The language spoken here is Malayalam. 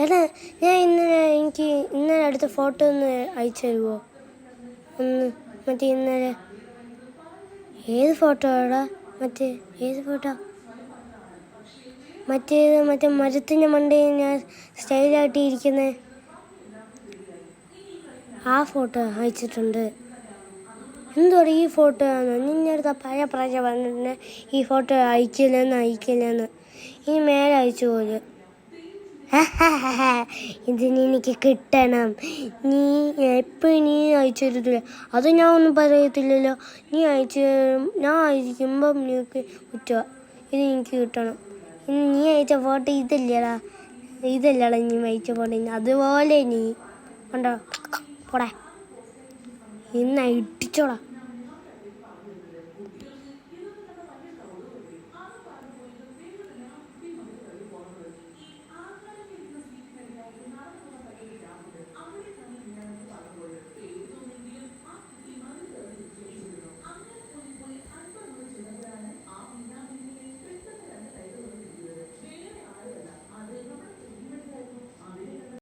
എടാ ഞാൻ എനിക്ക് ഇന്നലെ എടുത്ത ഫോട്ടോ ഒന്ന് അയച്ചു തരുമോ? ഒന്ന് മറ്റേ ഇന്നലെ ഏത് ഫോട്ടോ എടാ? ഏത് ഫോട്ടോ? മറ്റേ മരത്തിൻ്റെ മണ്ടയിൽ ഞാൻ സ്റ്റൈലായിട്ട് ഇരിക്കുന്നത് ആ ഫോട്ടോ അയച്ചിട്ടുണ്ട്. എന്തോടെ ഈ ഫോട്ടോ ആണ് നിന്നെടുത്ത പഴയ പ്രാവശ്യം പറഞ്ഞിട്ടുണ്ട് ഈ ഫോട്ടോ അയക്കില്ലെന്ന്. ഇനി മേലെ അയച്ചു പോലും. ഇതിന് എനിക്ക് കിട്ടണം. നീ എപ്പോഴും അയച്ചു തരത്തില്ല. അത് ഞാൻ ഒന്നും പറയത്തില്ലല്ലോ. ഞാൻ അയക്കുമ്പം നിനക്ക് കുറ്റമാണ്. ഇത് എനിക്ക് കിട്ടണം. ഇനി നീ അയച്ച ഫോട്ടോ ഇതല്ലടാ നീ അയച്ച ഫോട്ടോ. അതുപോലെ നീ ഉണ്ടോ പോടാ ഇന്ന് ഇടിച്ചോടാ.